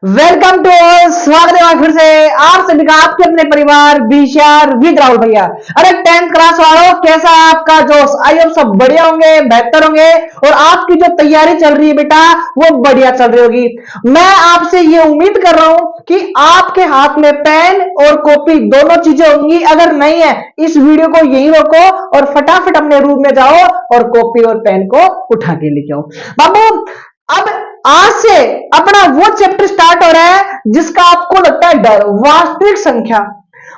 Welcome to all, स्वागत है फिर से आप सभी का आपके अपने परिवार बीशार विद राहुल भैया। अरे 10th क्लास वालों, कैसा है आपका जोश? आई होप सब बढ़िया होंगे, बेहतर होंगे और आपकी जो तैयारी चल रही है बेटा वो बढ़िया चल रही होगी। मैं आपसे ये उम्मीद कर रहा हूं कि आपके हाथ में पेन और कॉपी दोनों चीजें होंगी। अगर नहीं है इस वीडियो को यहीं रोको और फटाफट अपने रूम में जाओ और कॉपी और पेन को उठा के लेके आओ। बाबू, अब आज से अपना वो चैप्टर स्टार्ट हो रहा है जिसका आपको लगता है डर, वास्तविक संख्या।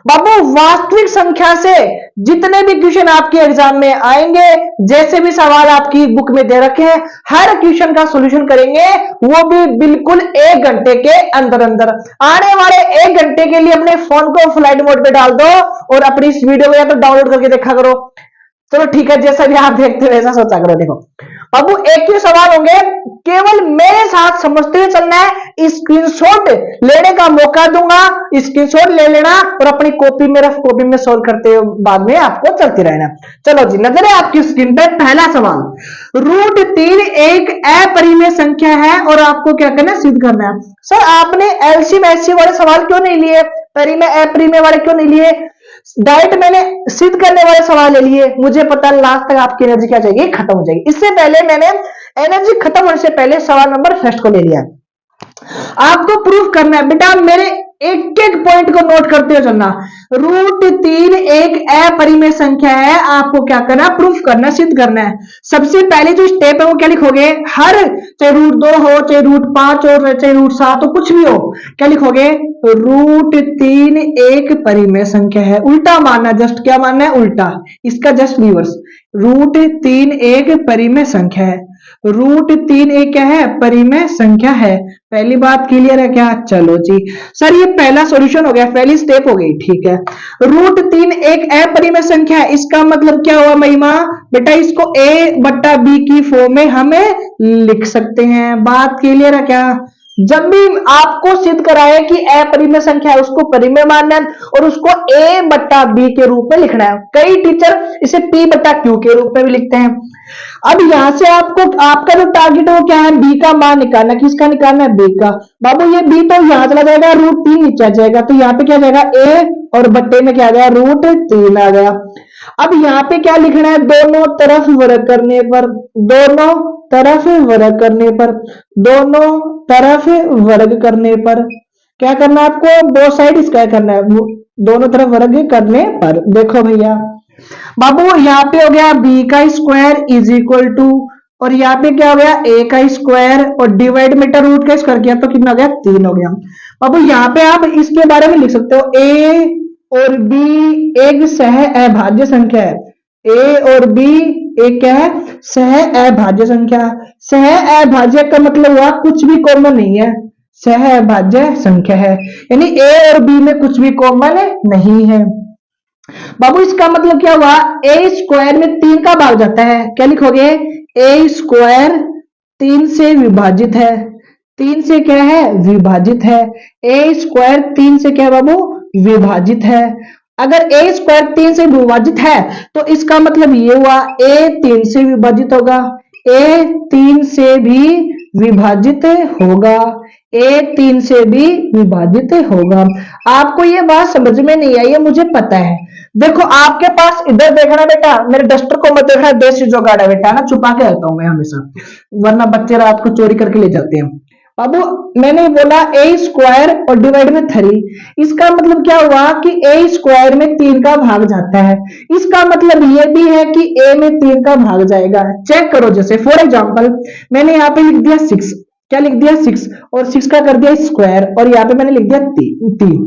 बाबू, वास्तविक संख्या से जितने भी क्वेश्चन आपके एग्जाम में आएंगे, जैसे भी सवाल आपकी बुक में दे रखे हैं, हर क्वेश्चन का सॉल्यूशन करेंगे, वो भी बिल्कुल 1 घंटे के अंदर अंदर। आने वाले 1 घंटे के लिए अपने फोन को फ्लाइट मोड पे डाल दो और अपनी इस वीडियो को या तो डाउनलोड करके देखा करो। चलो ठीक है, जैसा भी आप देखते हो वैसा सोचा करो। देखो बाबू, एक ही सवाल होंगे, केवल मेरे साथ समझते हुए चलना है। स्क्रीनशॉट लेने का मौका दूंगा, स्क्रीनशॉट ले लेना और अपनी कॉपी में, रफ कॉपी में सोल्व करते हुए बाद में आपको चलते रहना। चलो जी, नजर है आपकी स्क्रीन पे पहला सवाल। √3 एक अपरिमेय संख्या है और आपको क्या करना है? सिद्ध करना है। सर आपने एलसीएम एचसीएम वाले सवाल क्यों नहीं लिए? परिमेय अपरिमेय वाले क्यों नहीं लिए? डायरेक्ट मैंने सिद्ध करने वाले सवाल ले लिए। मुझे पता लास्ट तक आपकी एनर्जी क्या जाएगी, खत्म हो जाएगी। इससे पहले मैंने एनर्जी खत्म होने से पहले सवाल नंबर फर्स्ट को ले लिया। आपको प्रूफ करना है बेटा, मेरे एक एक पॉइंट को नोट करते हुए चलना। √3 एक अपरिमेय संख्या है, आपको क्या करना? प्रूफ करना, सिद्ध करना है। सबसे पहले जो स्टेप है वो क्या लिखोगे? हर चाहे √2 हो, चाहे √5 हो, चाहे √7 हो, कुछ भी हो, क्या लिखोगे? √3 एक परिमेय संख्या है। उल्टा मानना, जस्ट क्या मानना है? उल्टा, इसका जस्ट रिवर्स। √3 एक परिमेय संख्या है। √3 एक क्या है? परिमेय संख्या है। पहली बात क्लियर है क्या? चलो जी सर, ये पहला सॉल्यूशन हो गया, पहली स्टेप हो गई। ठीक है, √3 एक अपरिमेय संख्या है, इसका मतलब क्या हुआ महिमा? बेटा इसको a/b की फॉर्म में हमें लिख सकते हैं। बात क्लियर है क्या? जब भी आपको सिद्ध कराए कि अपरिमेय संख्या है, उसको परिमेय मानना है और उसको a/b के रूप में लिखना है। कई टीचर इसे p/q के रूप में भी लिखते हैं। अब यहां से आपको आपका जो टारगेट है वो क्या है? बी का मान निकालना। किसका निकालना है? बी का। बाबू ये बी तो यहां चला जाएगा, √3 नीचे आ जाएगा, तो यहाँ पे क्या जाएगा? ए और बट्टे में क्या आ गया? √3 आ गया। अब यहाँ पे क्या लिखना है? दोनों तरफ वर्ग करने पर, दोनों तरफ वर्ग करने पर, दोनों तरफ वर्ग करने पर क्या करना है आपको? दो साइड इसका करना है, दोनों तरफ वर्ग करने पर। देखो भैया बाबू, यहाँ पे हो गया बी का स्क्वायर इज इक्वल टू, और यहाँ पे क्या हो गया? ए का स्क्वायर और डिवाइड में रूट का स्क्वायर किया तो कितना हो गया? 3 हो गया। बाबू यहाँ पे आप इसके बारे में लिख सकते हो, ए और बी एक सह अभाज्य संख्या है। ए और बी एक क्या है? सह अभाज्य संख्या। सह अभाज्य का मतलब हुआ कुछ भी कॉमन नहीं है, सह अभाज्य संख्या है, यानी ए और बी में कुछ भी कॉमन नहीं है। बाबू इसका मतलब क्या हुआ? ए स्क्वायर में 3 का भाग जाता है, क्या लिखोगे? ए स्क्वायर 3 से विभाजित है। 3 से क्या है? विभाजित है। ए स्क्वायर 3 से क्या है बाबू? विभाजित है। अगर ए स्क्वायर 3 से विभाजित है तो इसका मतलब ये हुआ ए 3 से विभाजित होगा, ए 3 से भी विभाजित होगा, ए 3 से भी विभाजित होगा। आपको ये बात समझ में नहीं आई है, मुझे पता है। देखो आपके पास, इधर देखना बेटा, मेरे डस्टर को मत देखना, देसी जुगाड़ है बेटा ना, छुपा के रहता हूं मैं हमेशा, वरना बच्चे रात को चोरी करके ले जाते हैं। बाबू मैंने बोला ए स्क्वायर और डिवाइड में 3, इसका मतलब क्या हुआ कि ए स्क्वायर में 3 का भाग जाता है। इसका मतलब ये भी है कि ए में 3 का भाग जाएगा। चेक करो, जैसे फॉर एग्जांपल मैंने यहाँ पे लिख दिया 6, क्या लिख दिया? 6, और 6 का कर दिया स्क्वायर, और यहाँ पे मैंने लिख दिया 3।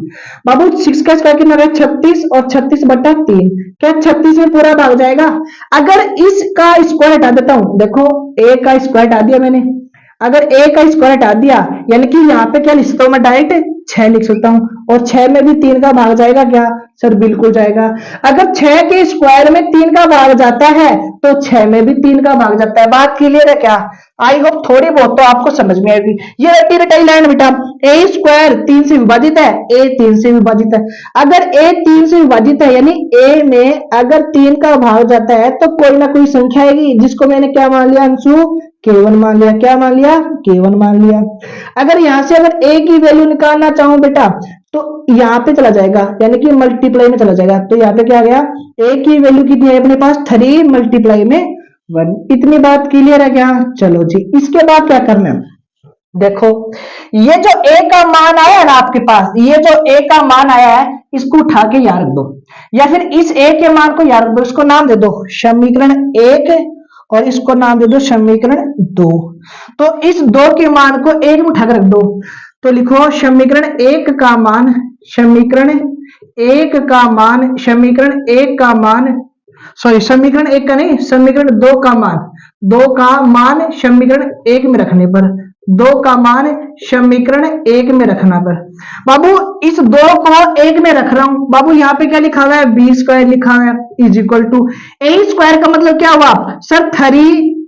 बाबू 6 का स्क्वायर कितना है? 36, और 36/3 क्या 36 में पूरा भाग जाएगा? अगर इसका स्क्वायर हटा देता हूं, देखो ए का स्क्वायर हटा दिया मैंने, अगर ए का स्क्वायर हटा दिया यानी कि यहाँ पे क्या लिख सकता हूं मैं? डायरेक्ट 6 लिख सकता हूं, और 6 में भी 3 का भाग जाएगा क्या? सर बिल्कुल जाएगा। अगर 6 के स्क्वायर में 3 का भाग जाता है तो 6 में भी 3 का भाग जाता है। बात क्लियर है क्या? आई होप थोड़ी बहुत तो आपको समझ में आएगी। ये रटी रटाई लाइन बेटा, ए स्क्वायर 3 से विभाजित है, ए 3 से विभाजित है। अगर ए 3 से विभाजित है यानी ए में अगर 3 का भाग जाता है तो कोई ना कोई संख्या आएगी, जिसको मैंने क्या मान लिया अंशु? K1 मान लिया, क्या मान लिया, K1 मान लिया। अगर यहां से अगर A की वैल्यू निकालना चाहूं बेटा तो यहाँ पे चला जाएगा, यानी कि मल्टीप्लाई में चला जाएगा। तो यहाँ पे क्या आ गया, A की वैल्यू कितनी है अपने पास, 3 मल्टीप्लाई में 1। इतनी बात क्लियर है क्या? चलो जी, इसके बाद क्या करना है, देखो ये जो A का मान आया है ना आपके पास, ये जो A का मान आया है इसको उठा के यहाँ रख दो, या फिर इस A के मान को यहाँ रख दो, इसको नाम दे दो समीकरण 1 और इसको नाम दे दो समीकरण 2। तो इस 2 के मान को 1 में उठाकर रख दो, तो लिखो समीकरण 1 का मान, समीकरण 1 का मान, समीकरण 1 का मान, सॉरी समीकरण 1 का नहीं, समीकरण 2 का मान, 2 का मान समीकरण 1 में रखने पर, 2 का मान समीकरण 1 में रखना पर। बाबू इस 2 को 1 में रख रहा हूं, बाबू यहाँ पे क्या लिखा हुआ है, बी स्क्वायर लिखा हुआ है is equal to a square का मतलब क्या हुआ सर,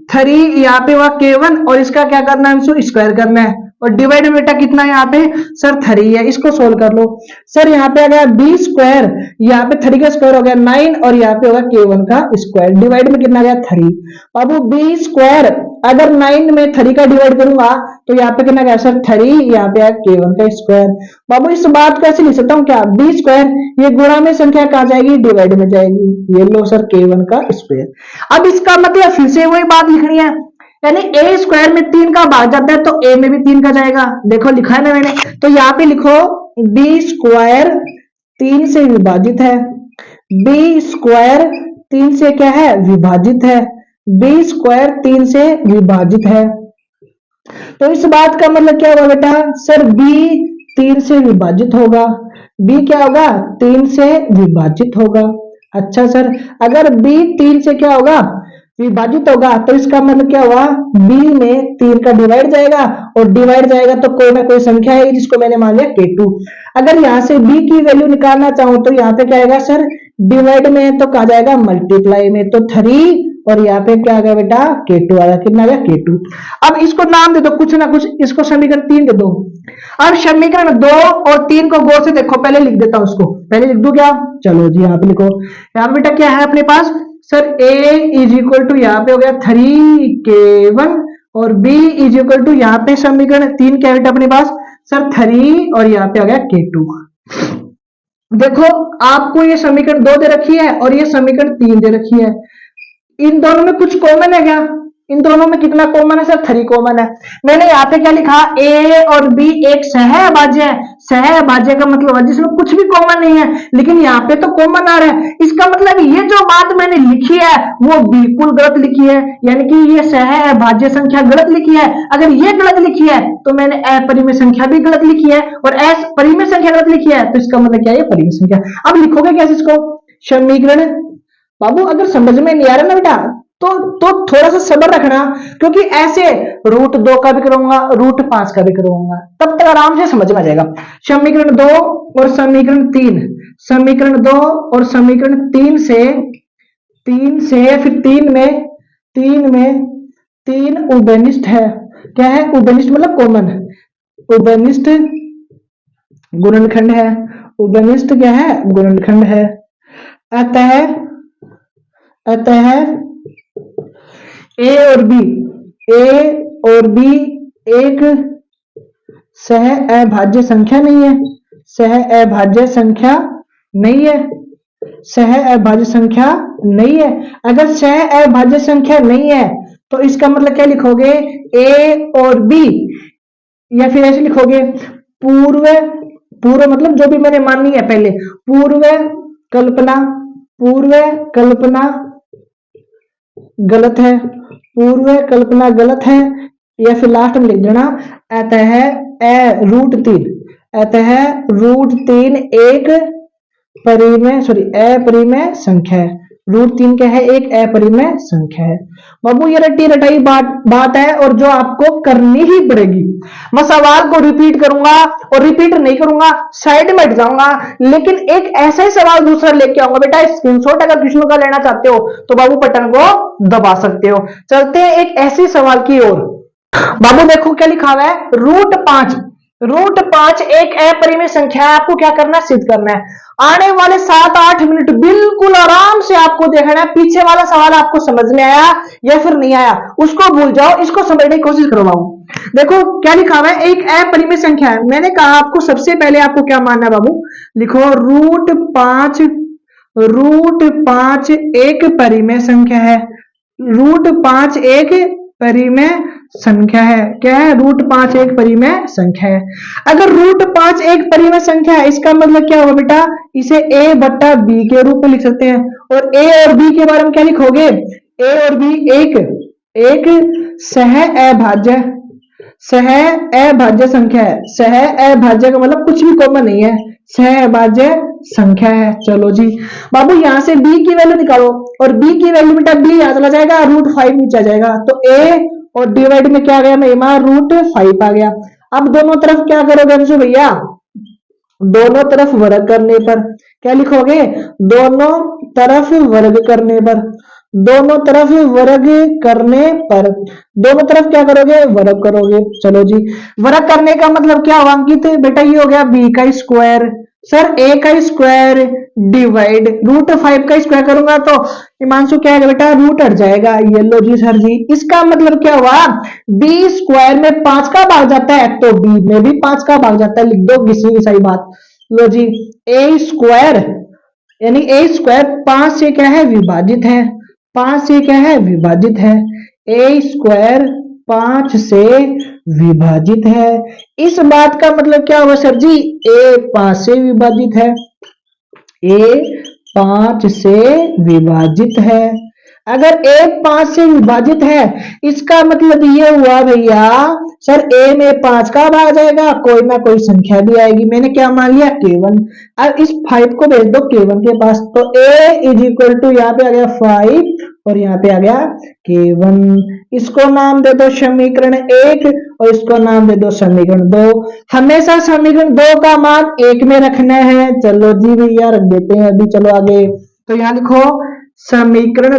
3 यहाँ पे हुआ K1 और इसका क्या करना है, स्क्वायर करना है, और डिवाइड में बेटा कितना है यहाँ पे सर 3 है, इसको सोल्व कर लो सर। यहाँ पे आ गया बी स्क्वायर, यहाँ पे 3 का स्क्वायर हो गया 9 और यहाँ पे होगा K1 का स्क्वायर, डिवाइड में कितना आ गया 3। बाबू बी स्क्वायर अगर 9 में 3 का डिवाइड करूंगा तो यहाँ पे कितना गया सर 3, यहाँ पे K1 का स्क्वायर। बाबू इस बात को ऐसे लिख सकता हूँ क्या, बी स्क्वायर ये गुणा में संख्या कहाँ जाएगी, डिवाइड में जाएगी, ये लो सर K1 का स्क्वायर। अब इसका मतलब फिर से वही बात लिखनी है, यानी ए स्क्वायर में 3 का भाग जाता है तो ए में भी 3 का जाएगा, देखो लिखा है ना मैंने। तो यहाँ पे लिखो बी स्क्वायर 3 से विभाजित है, बी स्क्वायर 3 से क्या है, विभाजित है, बी स्क्वायर 3 से विभाजित है। तो इस बात का मतलब क्या होगा बेटा सर, बी 3 से विभाजित होगा, बी क्या होगा 3 से विभाजित होगा। अच्छा सर, अगर बी 3 से क्या होगा विभाजित होगा तो इसका मतलब क्या हुआ, b में 3 का डिवाइड जाएगा और डिवाइड जाएगा तो कोई ना कोई संख्या है जिसको मैंने मान लिया K2। अगर यहाँ से b की वैल्यू निकालना चाहूं तो यहाँ पे क्या आएगा सर, डिवाइड में तो कहा जाएगा मल्टीप्लाई में, तो 3 और यहाँ पे क्या आ गया बेटा K2 आ गया, कितना आ गया K2। अब इसको नाम दे दो कुछ ना कुछ, इसको समीकरण 3 दे दो। अब समीकरण 2 और 3 को गौर से देखो, पहले लिख देता हूं उसको, पहले लिख दू क्या, चलो जी यहाँ पे लिखो। यहाँ बेटा क्या है अपने पास sir, a is equal to यहाँ पे हो गया 3K1 और b इज इक्वल टू यहाँ पे समीकरण 3 क्या बेटा अपने पास सर 3 और यहाँ पे आ गया K2। देखो आपको ये समीकरण 2 दे रखी है और ये समीकरण 3 दे रखी है, इन दोनों में कुछ कॉमन है क्या, इन दोनों में कितना कॉमन है सर, 3 कॉमन है। मैंने यहाँ पे क्या लिखा, a और b एक सहअभाज्य है, सहअभाज्य का मतलब है जिसमें कुछ भी कॉमन नहीं है, लेकिन यहाँ पे तो कॉमन आ रहा है। इसका मतलब ये जो बात मैंने लिखी है वो बिल्कुल गलत लिखी है, यानी कि ये सहअभाज्य संख्या गलत लिखी है। अगर ये गलत लिखी है तो मैंने अपरिमेय संख्या भी गलत लिखी है, और परिमेय संख्या गलत लिखी है तो इसका मतलब क्या है, परिमेय संख्या। अब लिखोगे कैसे इसको, समीकरण, बाबू अगर समझ में नहीं आ रहा ना बेटा तो थोड़ा सा सब्र रखना, क्योंकि ऐसे √2 का भी करूंगा, √5 का भी करूंगा, तब तक आराम से समझ में आ जाएगा। समीकरण 2 और समीकरण 3, समीकरण 2 और समीकरण 3 से फिर 3 में 3 उभयनिष्ठ है, क्या है उभयनिष्ठ मतलब कॉमन, उभयनिष्ठ गुणनखंड है, उभयनिष्ठ क्या है गुणनखंड है। अतः ए और बी एक सहअभाज्य संख्या नहीं है, सहअभाज्य संख्या नहीं है, सहअभाज्य संख्या नहीं है। अगर सहअभाज्य संख्या नहीं है तो इसका मतलब क्या लिखोगे, ए और बी, या फिर ऐसे लिखोगे पूर्व मतलब जो भी मैंने माननी है पहले, पूर्व कल्पना गलत है, पूर्व कल्पना गलत है, या फिर लास्ट में लिख देना अतः √3 एक अपरिमेय संख्या है, √3 क्या है, एक अपरिमेय संख्या है। बाबू ये रटी रटाई बात है और जो आपको करनी ही पड़ेगी। मैं सवाल को रिपीट करूंगा और रिपीट नहीं करूंगा, साइड में हट जाऊंगा, लेकिन एक ऐसा ही सवाल दूसरा लेके आऊंगा बेटा। स्क्रीनशॉट अगर विष्णु का लेना चाहते हो तो बाबू बटन को दबा सकते हो। चलते हैं एक ऐसे सवाल की ओर। बाबू देखो क्या लिखा हुआ है, √5 √5 एक अपरिमेय संख्या है, आपको क्या करना है, सिद्ध करना है। आने वाले 7-8 मिनट बिल्कुल आराम से आपको देखना है, पीछे वाला सवाल आपको समझ में आया या फिर नहीं आया, उसको भूल जाओ, इसको समझने की कोशिश करो बाबू। देखो क्या लिखा हुआ है, एक अपरिमेय संख्या है। मैंने कहा आपको सबसे पहले आपको क्या मानना है बाबू, लिखो √5 एक परिमेय संख्या है। √5 एक परिमेय संख्या है। क्या है, √5 एक परिमेय संख्या है। अगर √5 एक परिमेय संख्या है, इसका मतलब क्या होगा बेटा, इसे a/b के रूप में लिख सकते हैं। और a और b के बारे में क्या लिखोगे, a और b एक सह अभाज्य संख्या है। सह अभाज्य का मतलब कुछ भी कॉमन नहीं है, सह अभाज्य संख्या है। चलो जी बाबू, यहां से b की वैल्यू निकालो, और b की वैल्यू बेटा b यहां चला जाएगा, √5 नीचे आ जाएगा, तो a और डिवाइड में क्या आ गया, √5 आ गया। अब दोनों तरफ क्या करोगे अंशु भैया, दोनों तरफ वर्ग करने पर क्या लिखोगे, दोनों तरफ वर्ग करने पर, दोनों तरफ वर्ग करने पर, दोनों तरफ क्या करोगे, वर्ग करोगे। चलो जी, वर्ग करने का मतलब क्या हुआ अंकित, बेटा ये हो गया b का स्क्वायर, सर a का स्क्वायर डिवाइड √5 का स्क्वायर करूंगा तो हिमांशु क्या है बेटा, रूट हट जाएगा। ये लो जी सर जी, इसका मतलब क्या हुआ, b स्क्वायर में 5 का भाग जाता है तो b में भी 5 का भाग जाता है, लिख दो किसी की सही बात। लो जी, a स्क्वायर यानी a स्क्वायर 5 से क्या है, विभाजित है, 5 से क्या है, विभाजित है। a स्क्वायर 5 से विभाजित है। इस बात का मतलब क्या हुआ सर जी, a 5 से विभाजित है, a 5 से विभाजित है। अगर a 5 से विभाजित है, इसका मतलब ये हुआ भैया, सर a में 5 का भाग जाएगा, कोई ना कोई संख्या भी आएगी। मैंने क्या मान लिया, k1। अब इस 5 को भेज दो k1 के पास, तो a इज इक्वल टू यहाँ पे आ गया 5 और यहाँ पे आ गया k1। इसको नाम दे दो समीकरण 1 और इसको नाम दे दो समीकरण 2। हमेशा समीकरण 2 का मान 1 में रखना है। चलो जी भैया रख देते हैं अभी, चलो आगे। तो यहाँ लिखो समीकरण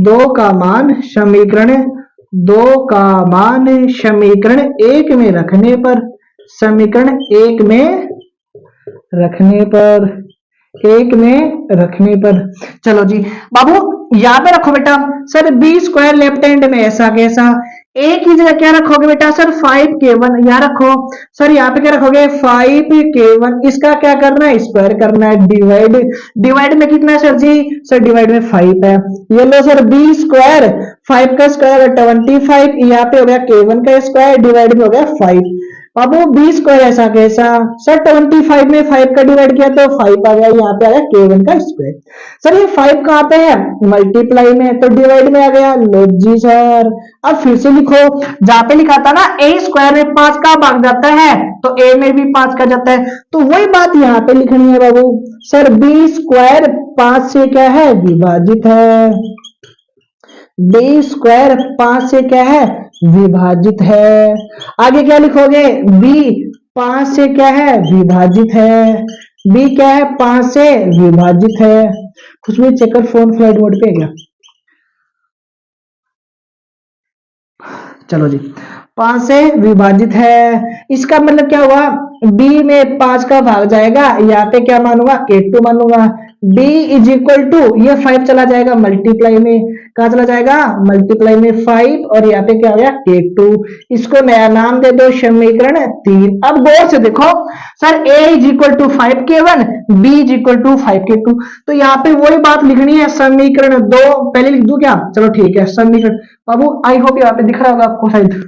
2 का मान समीकरण 1 में रखने पर, समीकरण 1 में रखने पर चलो जी बाबू यहाँ पे रखो बेटा, sir b square left hand में ऐसा कैसा, a की जगह क्या रखोगे बेटा, सर 5k1 यहाँ रखो। सर यहाँ पे क्या रखोगे, 5k1, इसका क्या करना है, स्क्वायर करना है, डिवाइड में कितना है सर जी, सर डिवाइड में 5 है। ये लो सर b स्क्वायर 5 का स्क्वायर 25, यहाँ पे हो गया k1 का स्क्वायर डिवाइड में हो गया 5। अब वो b स्क्वायर ऐसा कैसा, सर 25 में 5 का डिवाइड किया तो 5 आ गया, यहाँ पे आ गया k1 का स्क्वायर। सर ये 5 कहाँ पे है, मल्टीप्लाई में, तो डिवाइड में आ गया। लो जी सर, अब फिर से लिखो, जहां पे लिखा था ना a स्क्वायर में 5 का भाग जाता है तो a में भी 5 का जाता है, तो वही बात यहाँ पे लिखनी है बाबू। सर b स्क्वायर 5 से क्या है, विभाजित है, b स्क्वायर 5 से क्या है, विभाजित है। आगे क्या लिखोगे, b 5 से क्या है, विभाजित है, b क्या है, 5 से विभाजित है। खुशबू चेकर फोन फ्लाइट मोड पे है क्या, चलो जी 5 से विभाजित है। इसका मतलब क्या हुआ, b में 5 का भाग जाएगा, यहाँ पे क्या मानूंगा, k2 मानूंगा। b इज इक्वल टू, ये 5 चला जाएगा मल्टीप्लाई में, कहा चला जाएगा, मल्टीप्लाई में 5, और यहाँ पे क्या हो गया, k2। इसको नया नाम दे दो समीकरण 3। अब गौर से देखो, sir a is equal to 5k1, b is equal to 5k2, तो यहाँ पे वही बात लिखनी है, समीकरण 2 पहले लिख दूं क्या, चलो ठीक है, समीकरण बाबू आई होप यहाँ पे दिख रहा होगा आपको शायद।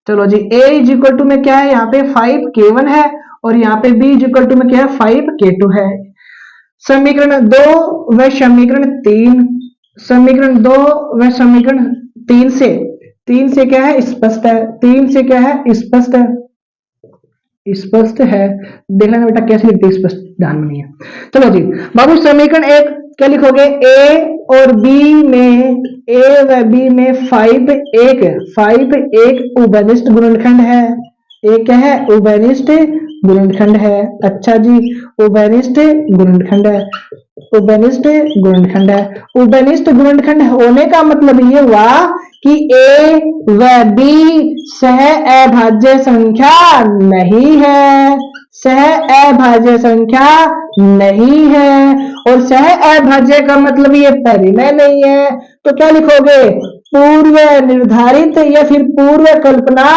चलो जी, a इज इक्वल टू में क्या है, यहाँ पे 5k1 है, और यहाँ पे b इज इक्वल टू में क्या है, 5k2 है। समीकरण 2 व समीकरण 3, समीकरण 2 व समीकरण 3 से क्या है, स्पष्ट है, 3 से क्या है, स्पष्ट है, स्पष्ट है। देख लेना बेटा कैसे लिखते हैं, स्पष्ट ध्यान में नहीं है। चलो जी बाबू, समीकरण 1 क्या लिखोगे, a और b में, a व b में 5 एक उभयनिष्ठ गुणनखंड है। ए क्या है, उभयनिष्ठ गुणनखंड है। अच्छा जी, उभयनिष्ठ गुणनखंड है, उभयनिष्ठ गुणनखंड है। उभयनिष्ठ गुणनखंड होने का मतलब ये हुआ कि ए व बी सह अभाज्य संख्या नहीं है, सह अभाज्य संख्या नहीं है। और सह अभाज्य का मतलब ये परिमेय नहीं है, तो क्या लिखोगे? पूर्व निर्धारित या फिर पूर्व कल्पना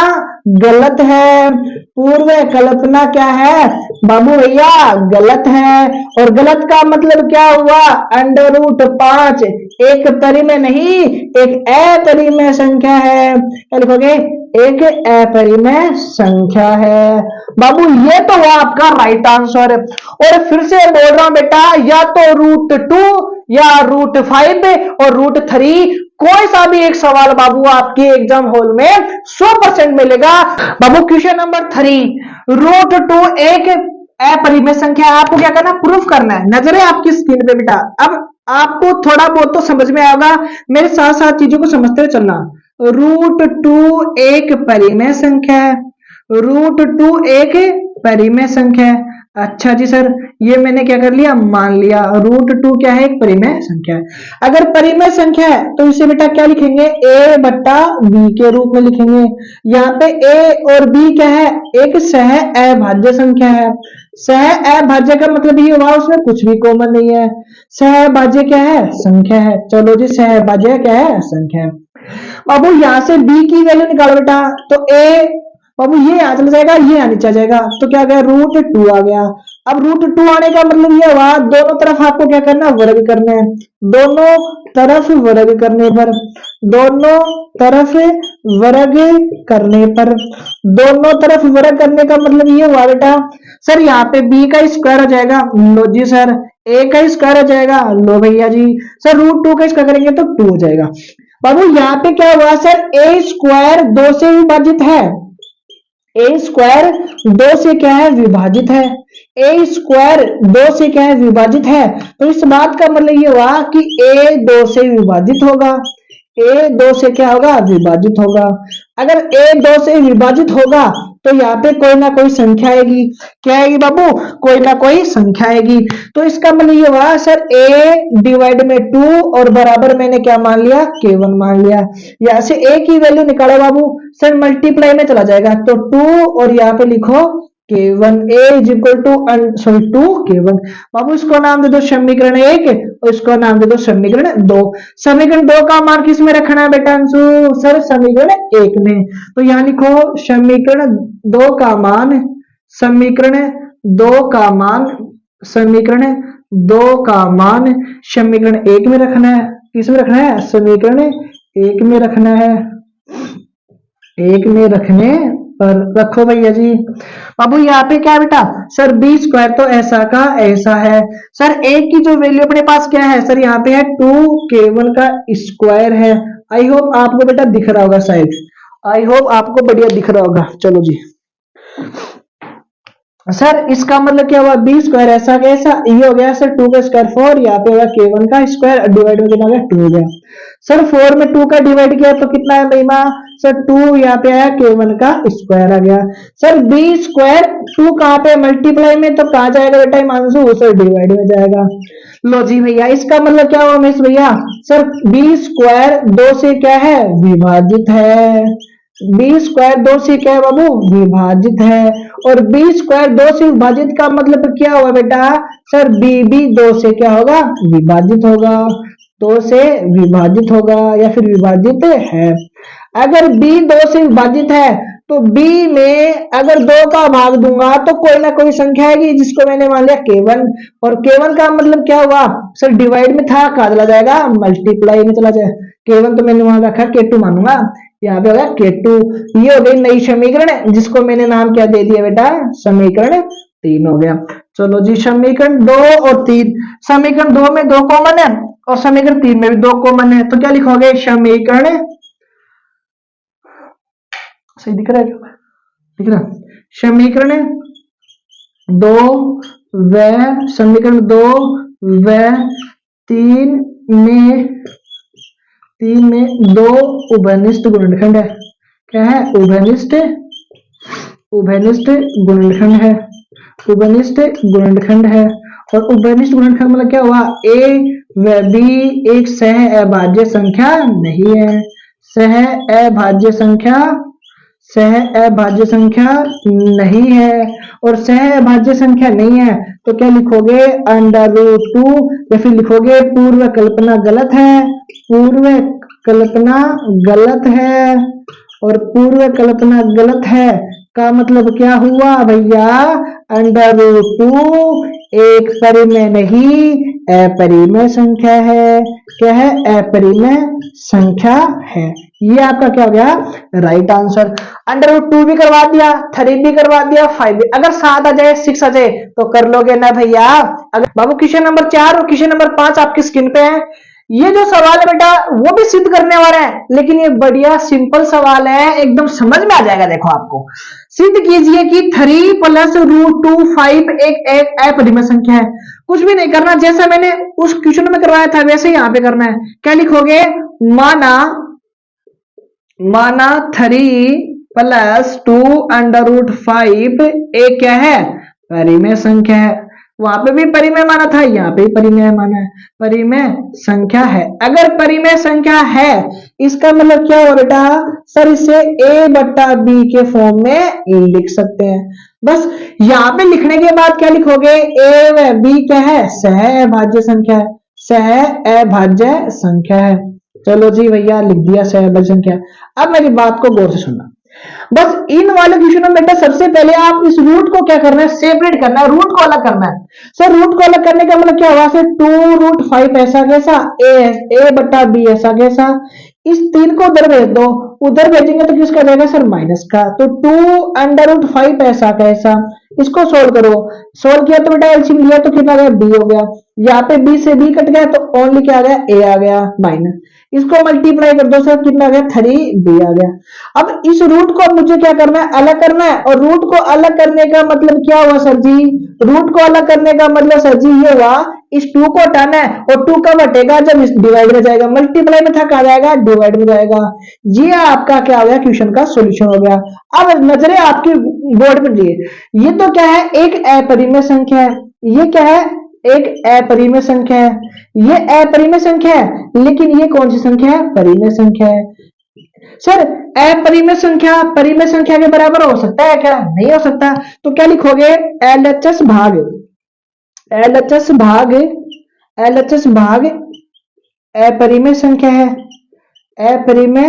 गलत है। पूर्व कल्पना क्या है बाबू भैया? गलत है। और गलत का मतलब क्या हुआ? √5 एक परिमेय नहीं, एक अपरिमेय संख्या है। क्या लिखोगे? एक अपरिमेय संख्या है। बाबू ये तो हुआ आपका राइट आंसर। और फिर से बोल रहा हूं बेटा, या तो √2 या √5 और √3 कोई सा भी एक सवाल बाबू आपके एग्जाम हॉल में 100% मिलेगा। बाबू क्वेश्चन नंबर 3, √2 एक अपरिमेय संख्या है। आपको क्या करना? प्रूफ करना है। नजरें आपकी स्क्रीन पे बेटा। अब आपको थोड़ा बहुत तो समझ में आएगा, मेरे साथ साथ चीजों को समझते हुए चलना। √2 एक परिमेय संख्या है। √2 एक परिमेय संख्या है। अच्छा जी सर, ये मैंने क्या कर लिया? मान लिया √2 क्या है? एक परिमेय संख्या है। अगर परिमेय संख्या है तो इसे बेटा क्या लिखेंगे? a/b के रूप में लिखेंगे। यहाँ पे a और b क्या है? एक सह अभाज्य संख्या है। सह अभाज्य का मतलब ये हुआ उसमें कुछ भी कॉमन नहीं है। सह अभाज्य क्या है? संख्या है। चलो जी, सह अभाज्य क्या है? संख्या है। बाबू यहाँ से b की वैल्यू निकालो बेटा, तो a बाबू ये यहाँ चला जाएगा, ये यहाँ नीचे आ जाएगा, तो क्या आ गया? √2 आ गया। अब √2 आने का मतलब ये हुआ दोनों तरफ आपको क्या करना? वर्ग करना है। दोनों तरफ वर्ग करने पर, दोनों तरफ वर्ग करने पर, दोनों तरफ वर्ग करने का मतलब ये हुआ बेटा, सर यहाँ पे b का स्क्वायर आ जाएगा। लो जी सर, a का स्क्वायर आ जाएगा। लो भैया जी सर, √2 का स्क्वायर करेंगे तो 2 हो जाएगा। बाबू यहाँ पे क्या हुआ सर? a स्क्वायर 2 से विभाजित है। a स्क्वायर 2 से क्या है? विभाजित है। a स्क्वायर 2 से क्या है? विभाजित है। तो इस बात का मतलब ये हुआ कि a 2 से विभाजित होगा। a 2 से क्या होगा? विभाजित होगा। अगर a 2 से विभाजित होगा तो यहाँ पे कोई ना कोई संख्या आएगी। क्या आएगी बाबू? कोई ना कोई संख्या आएगी। तो इसका मतलब ये हुआ सर a डिवाइड में 2 और बराबर मैंने क्या मान लिया? k1 मान लिया। यहाँ से a की वैल्यू निकालो बाबू, सर मल्टीप्लाई में चला जाएगा, तो 2 और यहाँ पे लिखो k1, a is equal to 2 k1। बाबू इसको नाम दे दो समीकरण 1 और इसको नाम दे दो समीकरण 2। समीकरण 2 का मान किस में रखना है बेटा अंशु? सर समीकरण 1 में। तो यहाँ लिखो समीकरण 2 का मान, समीकरण 2 का मान, समीकरण 2 का मान समीकरण 1 में रखना है। किस में रखना है? समीकरण 1 में रखना है। 1 में रखने पर रखो भैया जी। बाबू यहाँ पे क्या है बेटा? सर b स्क्वायर तो ऐसा का ऐसा है। सर a की जो वैल्यू अपने पास क्या है? सर यहाँ पे है 2k1 का स्क्वायर है। आई होप आपको बेटा दिख रहा होगा, शायद आई होप आपको बढ़िया दिख रहा होगा। चलो जी सर इसका मतलब क्या हुआ? b स्क्वायर ऐसा कैसा, ये हो गया सर 2 का स्क्वायर 4, यहाँ पे होगा k1 का स्क्वायर, डिवाइड में कितना हो गया? 2 हो गया। सर 4 में 2 का डिवाइड किया तो कितना है महिमा? सर 2 यहाँ पे आया, k1 का स्क्वायर आ गया। सर b स्क्वायर 2 कहाँ पे? मल्टीप्लाई में, तो कहाँ जाएगा बेटा मानसू? सर डिवाइड में जाएगा। लो जी भैया, इसका मतलब क्या हुआ महेश भैया? सर b स्क्वायर 2 से क्या है? विभाजित है। b स्क्वायर 2 से क्या है बाबू? विभाजित है। और b स्क्वायर 2 से विभाजित का मतलब क्या हुआ बेटा? सर b भी 2 से क्या होगा? विभाजित होगा। 2 से विभाजित होगा या फिर विभाजित है। अगर b 2 से विभाजित है तो b में अगर 2 का भाग दूंगा तो कोई ना कोई संख्या आएगी, जिसको मैंने मान लिया k1। और k1 का मतलब क्या हुआ? सर डिवाइड में था, कहा चला जाएगा? मल्टीप्लाई में चला जाएगा। k1 तो मैंने वहां रखा, k2 मानूंगा, यहाँ पे होगा k2। ये हो गई नई समीकरण, जिसको मैंने नाम क्या दे दिया बेटा? समीकरण 3 हो गया। चलो जी समीकरण 2 और 3, समीकरण 2 में 2 कॉमन है और समीकरण 3 में भी 2 कॉमन है, तो क्या लिखोगे? समीकरण, सही दिख रहा है क्या? दिख रहा? समीकरण 2 व समीकरण 2 व 3 में 2 उभयनिष्ठ गुणनखंड है। क्या है? उभयनिष्ठ, उभयनिष्ठ गुणनखंड है। उभयनिष्ठ गुणनखंड है। और उभयनिष्ठ गुणनखंड मतलब क्या हुआ? a व b एक सह अभाज्य संख्या नहीं है। सह अभाज्य संख्या, सह अभाज्य संख्या नहीं है, और सह अभाज्य संख्या नहीं है तो क्या लिखोगे, अंडर रूट 2, या फिर लिखोगे पूर्व कल्पना गलत है, पूर्व कल्पना गलत है, और पूर्व कल्पना गलत है का मतलब क्या हुआ भैया, अंडर रूट 2 एक परिमेय नहीं अपरिमेय संख्या है। क्या है, अपरिमेय संख्या है। ये आपका क्या हो गया, राइट आंसर। अंडर रूट 2 भी करवा दिया, 3 भी करवा दिया, 5 भी। अगर 7 आ जाए, 6 आ जाए तो कर लोगे ना भैया। अगर बाबू क्वेश्चन नंबर 4 और क्वेश्चन नंबर 5 आपकी स्क्रीन पे है। ये जो सवाल है बेटा वो भी सिद्ध करने वाला है, लेकिन ये बढ़िया सिंपल सवाल है, एकदम समझ में आ जाएगा। देखो आपको सिद्ध कीजिए कि 3 प्लस रूट 2 5 एक अपरिमेय संख्या है। कुछ भी नहीं करना, जैसा मैंने उस क्वेश्चन में करवाया था वैसे ही यहां पे करना है। क्या लिखोगे, माना 3 प्लस 2 अंडर रूट 5 एक क्या है, परिमेय संख्या है। वहां पे भी परिमेय माना था, यहाँ पे भी परिमेय माना है, परिमेय संख्या है। अगर परिमेय संख्या है इसका मतलब क्या हो बेटा, सर इसे a बट्टा b के फॉर्म में लिख सकते हैं। बस यहाँ पे लिखने के बाद क्या लिखोगे, a व b क्या है, सह अभाज्य संख्या है, सह अभाज्य संख्या है। चलो जी भैया लिख दिया सह अभाज्य संख्या। अब मेरी बात को गौर से सुनना, बस इन वाले क्वेश्चन में बेटा सबसे पहले आप इस रूट को क्या करना है, सेपरेट करना है, रूट को अलग करना है। सर रूट को अलग करने का मतलब क्या हुआ, सर 2 रूट 5 ऐसा कैसा, ए बट्टा बी ऐसा कैसा। इस 3 को उधर भेज दो, उधर भेजेंगे तो किसका जाएगा सर, माइनस का। तो 2 अंडर रूट 5 ऐसा कैसा, इसको सोल्व करो। सोल्व किया तो बेटा एलसीएम लिया तो कितना गया, बी हो गया। यहाँ पे बी से बी कट गया तो ओनली क्या आ गया, ए आ गया माइनस। इसको मल्टीप्लाई कर दो सर, कितना आ गया, 3b आ गया। अब इस रूट को मुझे क्या करना है, अलग करना है। और रूट को अलग करने का मतलब क्या हुआ सर जी, रूट को अलग करने का मतलब सर जी ये हुआ, इस 2 को हटाना है, और 2 कब हटेगा, जब इस डिवाइड में जाएगा। मल्टीप्लाई में था कहा जाएगा, डिवाइड में जाएगा। ये आपका क्या हो गया, क्वेश्चन का सॉल्यूशन हो गया। अब नजरें आपकी बोर्ड पर दिए, ये तो क्या है, एक अपरिमेय संख्या है। ये क्या है, एक अपरिमेय संख्या है। ये अपरिमेय संख्या है, लेकिन ये कौन सी संख्या है, परिमेय संख्या है। सर अपरिमेय संख्या परिमेय संख्या के बराबर हो सकता है क्या, नहीं हो सकता। तो क्या लिखोगे, एलएचएस भाग एलएचएस भाग एलएचएस भाग अपरिमेय संख्या है, अपरिमेय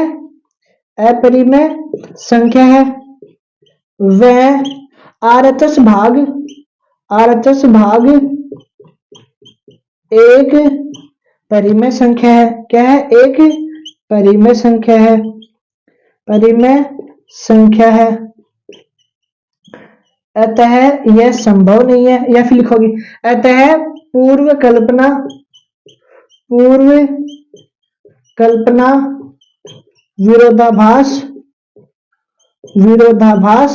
अपरिमेय संख्या है। वह आरएचएस भाग एक परिमेय संख्या है। क्या है, एक परिमेय संख्या है, परिमेय संख्या है। अतः यह संभव नहीं है, या फिर लिखोगे अतः पूर्व कल्पना विरोधाभास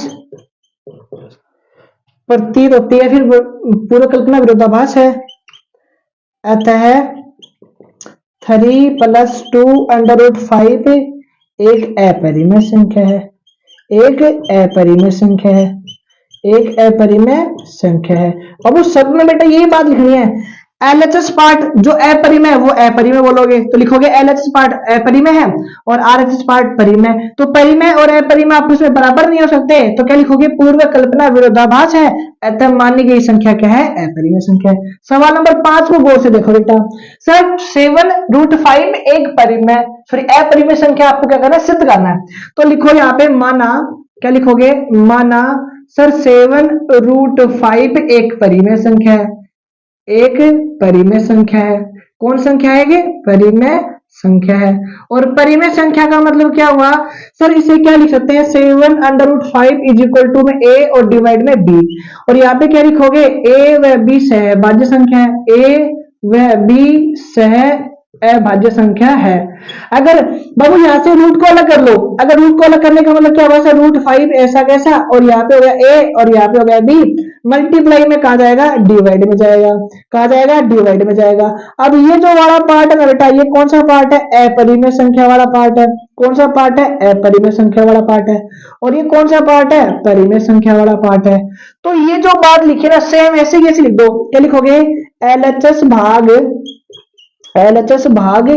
प्रतीत होती है, फिर पूर्व कल्पना विरोधाभास है। अतः 3 प्लस 2 अंडर रूट 5 एक अपरिमेय संख्या है, एक अपरिमेय संख्या है, एक अपरिमेय संख्या है। अब उस शब्द में बेटा यही बात लिखनी है, एलएचएस पार्ट जो अपरिमेय है वो अपरिमेय बोलोगे तो लिखोगे एलएचएस पार्ट अपरिमेय है और आरएचएस पार्ट परिमेय। तो परिमेय और अपरिमेय आपस में बराबर नहीं हो सकते, तो क्या लिखोगे, पूर्व कल्पना विरोधाभास है, अतः मानी गई संख्या क्या है, अपरिमेय संख्या है। सवाल नंबर 5 को गौर से देखो बेटा, सर 7 रूट 5 एक परिमेय सॉरी अपरिमेय संख्या आपको क्या करना है, सिद्ध करना है। तो लिखो यहाँ पे माना, क्या लिखोगे, माना सर 7 रूट 5 एक परिमेय संख्या है, एक परिमेय संख्या है। कौन संख्या है ये, परिमेय संख्या है। और परिमेय संख्या का मतलब क्या हुआ, सर इसे क्या लिख सकते हैं, 7 under root 5 is equal to में a और डिवाइड में b। और यहाँ पे क्या लिखोगे, a व b सहभाज्य संख्या है, a व b सहभाज्य संख्या है। अगर बाबू यहाँ से रूट को अलग कर लो, अगर रूट को अलग करने का मतलब क्या हुआ, सर रूट 5 ऐसा कैसा, और यहाँ पे हो गया a और यहाँ पे हो गया b। मल्टीप्लाई में कहा जाएगा, डिवाइड में जाएगा, कहा जाएगा, डिवाइड में जाएगा। अब ये जो वाला पार्ट है ना बेटा, ये कौन सा पार्ट है, अपरिमेय संख्या वाला पार्ट है। कौन सा पार्ट है, अपरिमेय संख्या वाला पार्ट है। और ये कौन सा पार्ट है, परिमेय संख्या वाला पार्ट है। तो ये जो बात लिखी ना सेम ऐसे कैसे लिख दो, क्या लिखोगे, एलएचएस भाग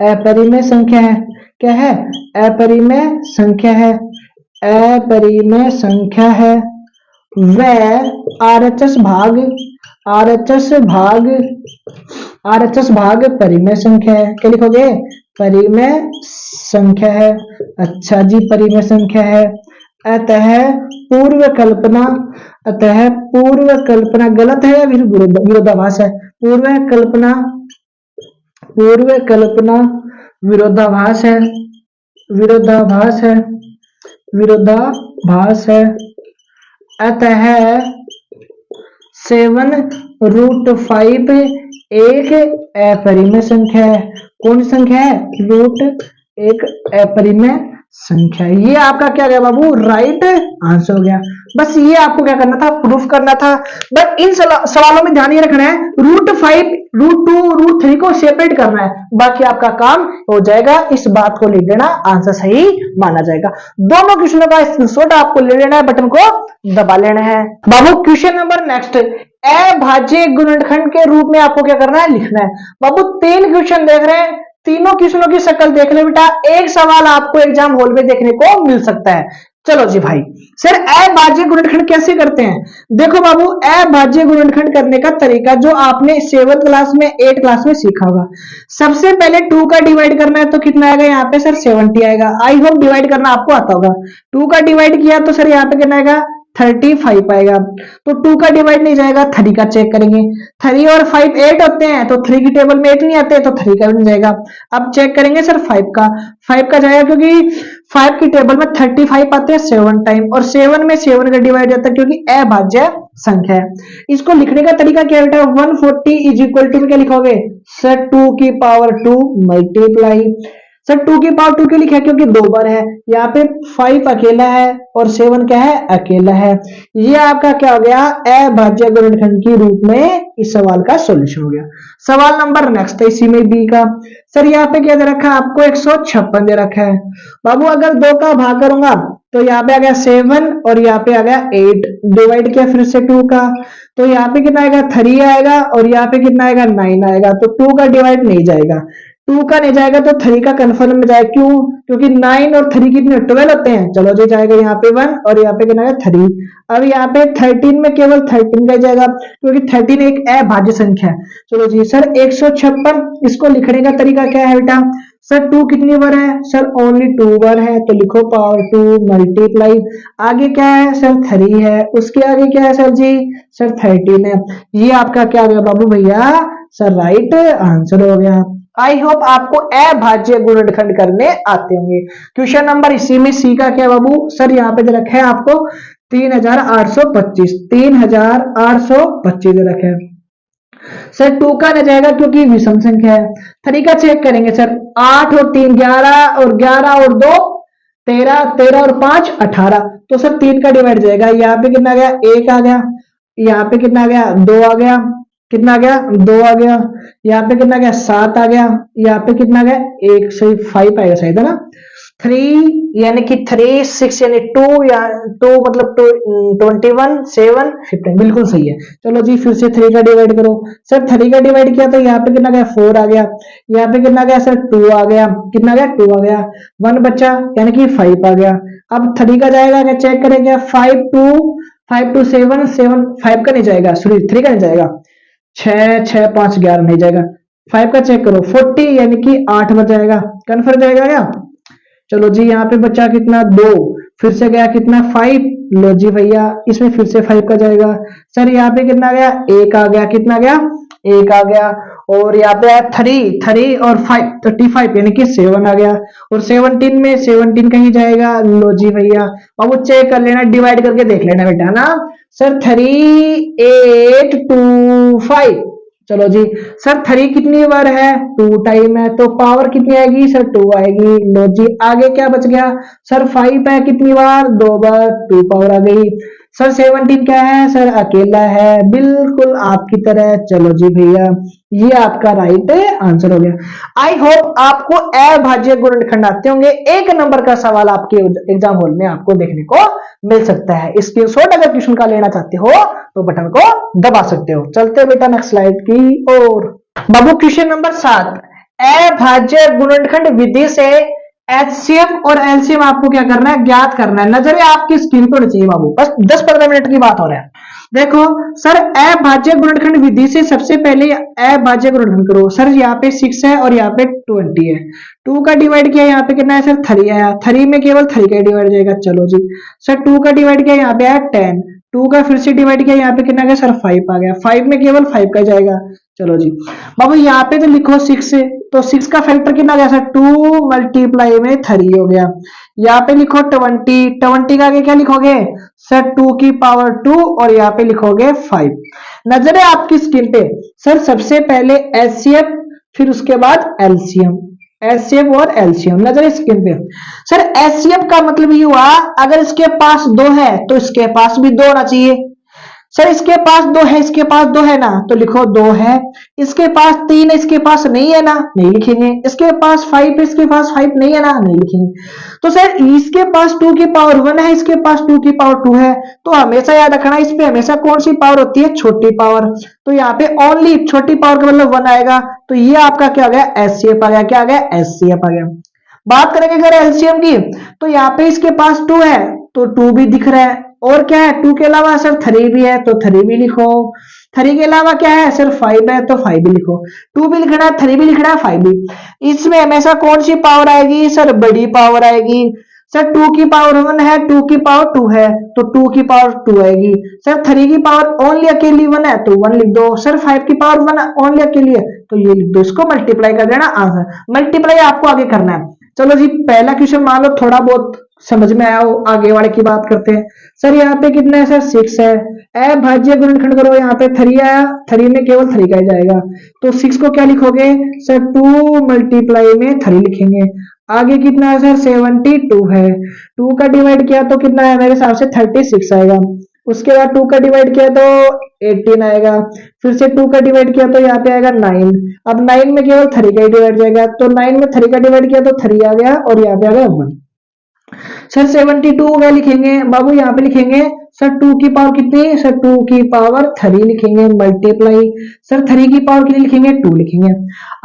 अपरिमेय संख्या है। क्या है? अपरिमेय संख्या है। अपरिमेय संख्या है। वह आरएचएस भाग आरएचएस भाग आरएचएस भाग परिमेय संख्या है। क्या लिखोगे? परिमेय संख्या है। अच्छा जी, परिमेय संख्या है। अतः पूर्व कल्पना अतः पूर्व कल्पना गलत है या फिर विरोधाभास है? पूर्व कल्पना विरोधाभास है। विरोधाभास है। विरोधाभास है। अतः 7√5 एक अपरिमेय संख्या है। कौन संख्या है? एक अपरिमेय संख्या। ये आपका क्या गया बाबू? राइट आंसर हो गया। बस ये आपको क्या करना था? प्रूफ करना था। बट इन सवालों में ध्यान ये रखना है, √5, √2, √3 को सेपरेट करना है, बाकी आपका काम हो जाएगा। इस बात को लिख देना, आंसर सही माना जाएगा। दोनों क्वेश्चनों का स्क्रीनशॉट आपको ले लेना है, बटन को दबा लेना है। बाबू क्वेश्चन नंबर नेक्स्ट, अभाज्य गुणनखंड के रूप में आपको क्या करना है? लिखना है। बाबू 3 क्वेश्चन देख रहे हैं, तीनों क्वेश्चनों की शक्ल देख ले बेटा। एक सवाल आपको एग्जाम हॉल में देखने को मिल सकता है। चलो जी भाई, सर अभाज्य गुणनखंड कैसे करते हैं? देखो बाबू, अभाज्य गुणनखंड करने का तरीका जो आपने 7th क्लास में 8th क्लास में सीखा होगा। सबसे पहले 2 का डिवाइड करना है तो कितना आएगा? यहाँ पे सर 70 आएगा। आई होप डिवाइड करना आपको आता होगा। 2 का डिवाइड किया तो सर यहाँ पे कितना आएगा? 35 आएगा। तो 2 का डिवाइड नहीं जाएगा, 3 का चेक करेंगे। 3 और 5 8 होते हैं, तो 3 की टेबल में 8 नहीं आते, तो 3 का भी नहीं जाएगा। अब चेक करेंगे सर 5 का जाएगा, क्योंकि 5 की टेबल में 35 आते हैं 7 टाइम, और 7 में 7 का डिवाइड जाता है, क्योंकि अभाज्य संख्या है। इसको लिखने का तरीका क्या है बेटा? 140 इज इक्वल टू क्या लिखोगे? सर 2 की पावर 2 मल्टीप्लाई। सर 2 की पावर 2 क्यों लिखा है? क्योंकि 2 बार है। यहाँ पे 5 अकेला है और 7 क्या है? अकेला है। ये आपका क्या हो गया? अभाज्य गुणनखंड के रूप में इस सवाल का सॉल्यूशन हो गया। सवाल नंबर नेक्स्ट है इसी में बी का। सर यहाँ पे क्या दे रखा है आपको? 156 दे रखा है। बाबू अगर 2 का भाग करूंगा तो यहाँ पे आ गया 7 और यहाँ पे आ गया 8। डिवाइड किया फिर से 2 का, तो यहाँ पे कितना आएगा? 3 आएगा, और यहाँ पे कितना आएगा? 9 आएगा। तो 2 का डिवाइड नहीं जाएगा, 2 का नहीं जाएगा, तो 3 का कंफर्म में जाएगा। क्यों? क्योंकि 9 और 3 कितने? 12 होते हैं। चलो जी, जाएगा यहाँ पे 1 और यहाँ पे कितना है? 3। अब यहाँ पे 13 में केवल 13 का जाएगा, क्योंकि 13 एक अभाज्य संख्या है। चलो जी सर 156, इसको लिखने का तरीका क्या है बेटा? सर 2 कितनी बार है? सर ओनली 2 बार है, तो लिखो पावर 2 मल्टीप्लाई। आगे क्या है? सर 3 है। उसके आगे क्या है सर जी? सर 13 है। ये आपका क्या हो गया बाबू भैया? सर राइट आंसर हो गया। आई होप आपको अभाज्य गुणनखंड करने आते होंगे। क्वेश्चन नंबर इसी में सी का क्या बाबू? सर यहाँ पे दे रखा है आपको 3825 दे रखे हैं। सर 2 का न जाएगा क्योंकि विषम संख्या है। 3 का चेक करेंगे सर। 8 और 3 11, और 11 और 2 13, 13 और 5 18। तो सर 3 का डिवाइड जाएगा। यहाँ पे कितना आ गया? 1 आ गया। यहाँ पे कितना आ गया? 2 आ गया। कितना आ गया? 2 आ गया। यहाँ पे कितना आ गया? 7 आ गया। यहाँ पे कितना आ गया? 1 सही 5 आएगा, सही था ना? 3 यानी कि 3 6 यानी 2 या 2 मतलब 21 7 15 बिल्कुल सही है। चलो जी फिर से 3 का डिवाइड करो। सर 3 का डिवाइड किया तो यहाँ पे कितना गया? 4 आ गया। यहाँ पे कितना गया सर? 2 आ गया। कितना आ गया? 2 आ गया। 1 बचा यानी कि 5 आ गया। अब 3 का जाएगा क्या? चेक करेंगे। 5 2 7 7 5 का नहीं जाएगा, सॉरी 3 का नहीं जाएगा। 6 6 5 11 नहीं जाएगा। 5 का चेक करो। 40 यानी कि 8 बच जाएगा। कन्फर्म जाएगा क्या? चलो जी यहाँ पे बचा कितना? 2। फिर से गया कितना? 5। लो जी भैया इसमें फिर से 5 का जाएगा। सर यहाँ पे कितना गया? 1 आ गया। कितना गया? 1 आ गया। और यहाँ पे 3 और 5 35 यानी कि 7 आ गया। और 17 में 17 कहीं जाएगा। लो जी भैया अब वो चेक कर लेना, डिवाइड करके देख लेना बेटा ना। सर 3 8 2 5। चलो जी सर 3 कितनी बार है? 2 टाइम है, तो पावर कितनी आएगी? सर 2 आएगी। लो जी आगे क्या बच गया? सर 5 है, कितनी बार? 2 बार, 2 पावर आ गई। सर 17 क्या है? सर अकेला है, बिल्कुल आपकी तरह। चलो जी भैया ये आपका राइट आंसर हो गया। आई होप आपको अभाज्य गुणनखंड आते होंगे। 1 नंबर का सवाल आपके एग्जाम हॉल में आपको देखने को मिल सकता है। स्क्रीनशॉट अगर क्वेश्चन का लेना चाहते हो तो बटन को दबा सकते हो। चलते बेटा नेक्स्ट स्लाइड की ओर। बाबू क्वेश्चन नंबर 7, अभाज्य गुणनखंड विधि से एचसीएफ और एलसीएम आपको क्या करना है, ज्ञात करना है। नजरें आपकी स्क्रीन पर चाहिए बाबू, बस 10-15 मिनट की बात हो रहा है। देखो सर, अभाज्य गुणनखंड विधि से सबसे पहले अभाज्य गुणनखंड करो। सर यहाँ पे 6 है और यहाँ पे 20 है, 2 का डिवाइड किया यहाँ पे कितना है सर 3 आया, 3 में केवल 3 का डिवाइड जाएगा। चलो जी सर 2 का डिवाइड किया यहाँ पे आया 10, 2 का फिर से डिवाइड किया यहाँ पे कितना आ गया सर 5 आ गया, 5 में केवल 5 का जाएगा। चलो जी बाबू यहाँ पे तो लिखो 6 है, तो 6 का फैक्टर कितना आ गया सर 2 मल्टीप्लाई में 3 हो गया। यहाँ पे लिखो 20, 20 का आगे क्या लिखोगे सर 2 की पावर 2 और यहाँ पे लिखोगे 5। नजर है आपकी स्क्रीन पे। सर सबसे पहले एचसीएफ फिर उसके बाद एलसीएम, एचसीएफ और एलसीएम नजर स्क्रीन पे। सर एचसीएफ का मतलब ये हुआ अगर इसके पास 2 है तो इसके पास भी 2 होना चाहिए। सर इसके पास 2 है, इसके पास 2 है ना, तो लिखो 2 है। इसके पास 3 है, इसके पास नहीं है ना, नहीं लिखेंगे। इसके पास 5 है, इसके पास 5 नहीं है ना, नहीं लिखेंगे। तो सर इसके पास 2 की पावर 1 है, इसके पास 2 की पावर 2 है, तो हमेशा याद रखना इस पे हमेशा कौन सी पावर होती है, छोटी पावर। तो यहाँ पे ओनली छोटी पावर का मतलब 1 आएगा, तो ये आपका क्या आ गया एचसीएफ आ गया। क्या आ गया एचसीएफ आ गया। बात करेंगे अगर एलसीएम की, तो यहाँ पे इसके पास 2 है तो 2 भी दिख रहा है, और क्या है 2 के अलावा सर 3 भी है तो 3 भी लिखो। 3 के अलावा क्या है सर 5 है तो 5 भी लिखो। 2 भी लिखना है, 3 भी लिखना है, 5 भी। इसमें हमेशा कौन सी पावर आएगी सर, बड़ी पावर आएगी। सर 2 की पावर 1 है, 2 की पावर 2 है तो 2 की पावर 2 आएगी। सर 3 की पावर ओनली अकेली 1 है तो 1 लिख दो। सर 5 की पावर 1 ओनली अकेली है तो ये लिख दो। इसको मल्टीप्लाई कर देना, आंसर मल्टीप्लाई आपको आगे करना है। चलो जी पहला क्वेश्चन मान लो थोड़ा बहुत समझ में आया हो, आगे वाले की बात करते हैं। सर यहाँ पे कितना है सर 6 है, अभाज्य गुणनखंड करो, यहाँ पे 3 आया, 3 में केवल 3 का ही जाएगा, तो 6 को क्या लिखोगे सर 2 मल्टीप्लाई में 3 लिखेंगे। आगे कितना है सर 72 है, 2 का डिवाइड किया तो कितना है मेरे हिसाब से 36 आएगा। उसके बाद 2 का डिवाइड किया तो 18 आएगा, फिर से 2 का डिवाइड किया तो यहाँ पे आएगा 9। अब 9 में केवल 3 का ही डिवाइड जाएगा, तो 9 में 3 का डिवाइड किया तो 3 आ गया और यहाँ पे आ गया 1। सर 72 क्या लिखेंगे बाबू, यहाँ पे लिखेंगे सर 2 की पावर कितनी, सर 2 की पावर 3 लिखेंगे मल्टीप्लाई। सर 3 की पावर कितनी लिखेंगे 2 लिखेंगे।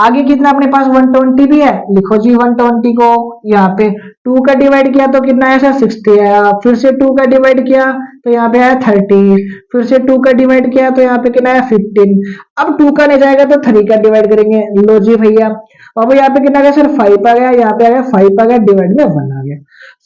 आगे कितना अपने पास 120 भी है, लिखो जी 120 को। यहाँ पे 2 का डिवाइड किया तो कितना है सर 60 आया, फिर से 2 का डिवाइड किया तो यहाँ पे आया 30, फिर से 2 का डिवाइड किया तो यहाँ पे कितना है 15। अब 2 का नहीं जाएगा तो 3 का डिवाइड करेंगे। लो जी भैया बाबू यहाँ पे कितना आ गया सर 5 आ गया, यहाँ पे आ गया 5 आ गया, डिवाइड में 1 आ गया।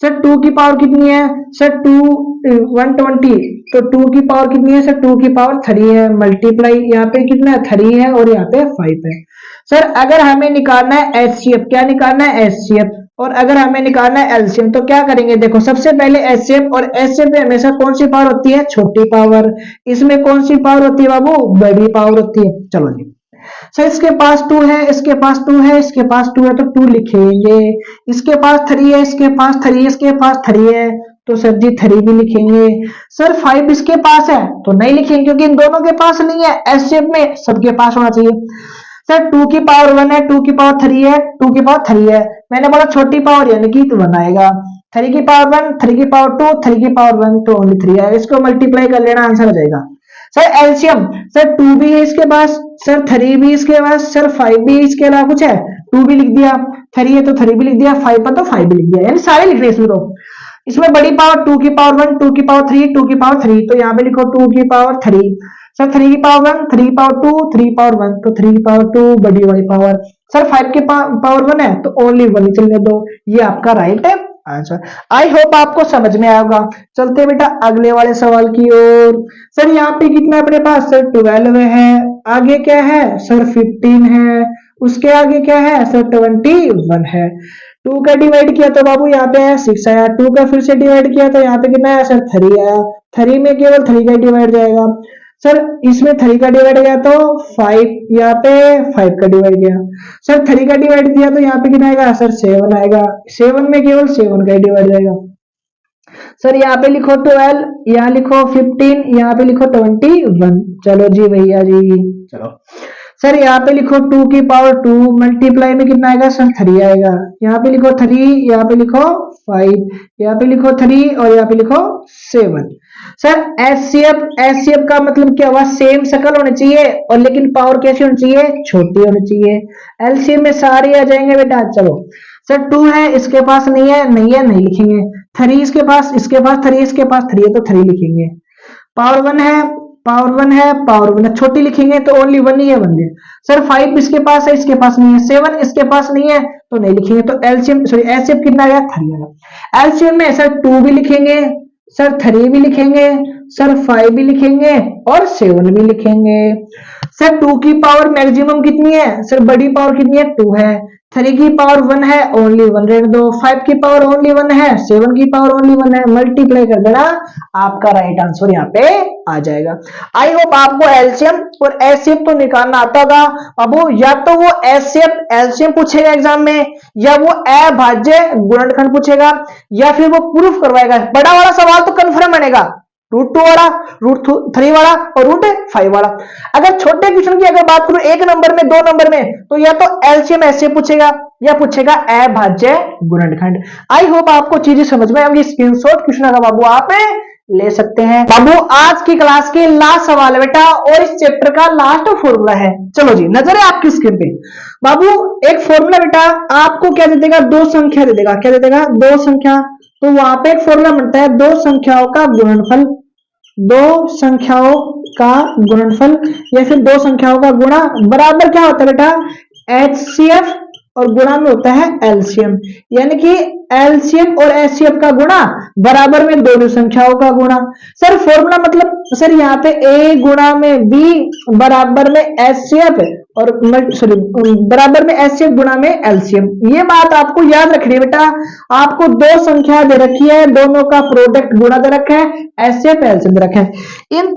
सर 2 की पावर कितनी है सर 120, तो 2 की पावर कितनी है सर 2 की पावर 3 है मल्टीप्लाई, यहाँ पे कितना है 3 है और यहाँ पे 5 है। सर अगर हमें निकालना है एचसीएफ, क्या निकालना है एचसीएफ, और अगर हमें निकालना है एलसीएम तो क्या करेंगे, देखो सबसे पहले एचसीएफ, और एचसीएफ में हमेशा कौन सी पावर होती है, छोटी पावर। इसमें कौन सी पावर होती है बाबू, बड़ी पावर होती है। चलो जी सर इसके पास 2 है, इसके पास 2 है, इसके पास 2 है तो 2 लिखेंगे। इसके पास 3 है, इसके पास 3 है, इसके पास 3 है तो सर जी 3 भी लिखेंगे। सर 5 इसके पास है तो नहीं लिखेंगे क्योंकि इन दोनों के पास नहीं है, एचसीएफ में सबके पास होना चाहिए। सर 2 की पावर 1 है, 2 की पावर 3 है, 2 की पावर 3 है, मैंने बोला छोटी पावर यानी कि 1 आएगा। 3 की पावर 1, 3 की पावर 2, 3 की पावर 1 तो ओनली 3 आएगा। इसको मल्टीप्लाई कर लेना, आंसर आ जाएगा। सर एलसीएम, सर 2 भी है इसके पास, सर 3 भी इसके पास, सर 5 भी इसके अलावा कुछ है, 2 भी लिख दिया, 3 है तो 3 भी लिख दिया, 5 पर तो 5 भी लिख दिया, यानी सारे लिख रहे इसमें। तो इसमें बड़ी पावर 2 की पावर 1, 2 की पावर 3, 2 की पावर 3, तो यहाँ पे लिखो 2 की पावर 3। सर 3 की पावर 1, 3 की पावर 2, 3 की पावर 1 तो 3 की पावर 2 बड़ी वाली पावर। सर 5 की पावर 1 है तो ओनली 1 ही चलने दो, ये आपका राइट है आंसर। आई होप आपको समझ में आएगा। चलते बेटा अगले वाले सवाल की ओर। सर यहाँ पे कितना अपने पास सर 12 है, आगे क्या है सर 15 है, उसके आगे क्या है सर 21 है। 2 का डिवाइड किया तो बाबू यहाँ पे है 6 आया, 2 का फिर से डिवाइड किया तो यहाँ पे कितना आया सर 3 आया, 3 में केवल 3 का डिवाइड जाएगा। सर इसमें 3 का डिवाइड गया तो 5, यहाँ पे 5 का डिवाइड गया। सर 3 का डिवाइड दिया तो यहाँ पे कितना आएगा सर 7 आएगा, 7 में केवल 7 का डिवाइड जाएगा। सर यहाँ पे लिखो 12, यहाँ लिखो 15, यहाँ पे लिखो 21। चलो जी भैया जी चलो। सर यहाँ पे लिखो 2 की पावर 2 मल्टीप्लाई में कितना आएगा सर 3 आएगा। यहाँ पे लिखो 3, यहाँ पे लिखो 5, यहाँ पे लिखो 3 और यहाँ पे लिखो 7। सर एचसीएफ का मतलब क्या हुआ, सेम शक्ल होनी चाहिए और लेकिन पावर कैसी होनी चाहिए, छोटी होनी चाहिए। एलसीएम में सारे आ जाएंगे बेटा। चलो सर 2 है, इसके पास नहीं है, नहीं लिखेंगे। 3 इसके पास 3, इसके पास 3 है तो 3 लिखेंगे। पावर 1 है, पावर 1 है, छोटी लिखेंगे तो ओनली 1 ही है, 1 है। सर 5 इसके पास है, इसके पास नहीं है। 7 इसके पास नहीं है तो नहीं लिखेंगे। तो एलसीएम सॉरी एचसीएफ कितना आया, 3 आया। एलसीएम में सर 2 भी लिखेंगे, सर 3 भी लिखेंगे, सर 5 भी लिखेंगे और 7 भी लिखेंगे। सर 2 की पावर मैक्सिमम कितनी है, सर बड़ी पावर कितनी है, 2 है। 3 की पावर 1 है, ओनली 1 रहने दो। 5 की पावर ओनली 1 है, 7 की पावर ओनली 1 है। मल्टीप्लाई कर देना, आपका राइट आंसर यहाँ पे आ जाएगा। आई होप आपको एलसीएम और एचसीएफ तो निकालना आता होगा। बाबू या तो वो एचसीएफ एलसीएम पूछेगा एग्जाम में, या वो अभाज्य गुणनखंड पूछेगा, या फिर वो प्रूफ करवाएगा। बड़ा वाला सवाल तो कंफर्म बनेगा, √2 वाला, √3 वाला और √5 वाला। अगर छोटे क्वेश्चन की अगर बात करूं 1 नंबर में 2 नंबर में, तो या तो एलसीएम एचसीएफ पूछेगा या पूछेगा अभाज्य गुणनखंड। आई होप आपको चीजें समझ में आएंगी। स्क्रीनशॉट क्वेश्चन का बाबू आप ले सकते हैं। बाबू आज की क्लास के लास्ट सवाल है बेटा और इस चैप्टर का लास्ट फॉर्मूला है। चलो जी, नजर है आपकी स्क्रीन पे। बाबू एक फॉर्मूला बेटा आपको क्या दे देगा, 2 संख्या दे देगा। क्या दे देगा, 2 संख्या। तो वहां पे एक फॉर्मूला बनता है 2 संख्याओं का गुणनफल, 2 संख्याओं का गुणनफल या फिर 2 संख्याओं का गुणा बराबर क्या होता है बेटा, एचसीएफ और गुणा में होता है एलसीएम। यानी कि एलसीएम और एचसीएफ का गुणा बराबर में दोनों संख्याओं का गुणा। सर फॉर्मूला मतलब सर यहाँ पे ए गुणा में बी बराबर में एचसीएफ और सॉरी बराबर में एचसीएफ गुणा में एलसीएम। ये बात आपको याद रखनी है बेटा। आपको 2 संख्या दे रखी है, दोनों का प्रोडक्ट गुणा दे रखा है, एचसीएफ एलसीएम दे रखा है। इन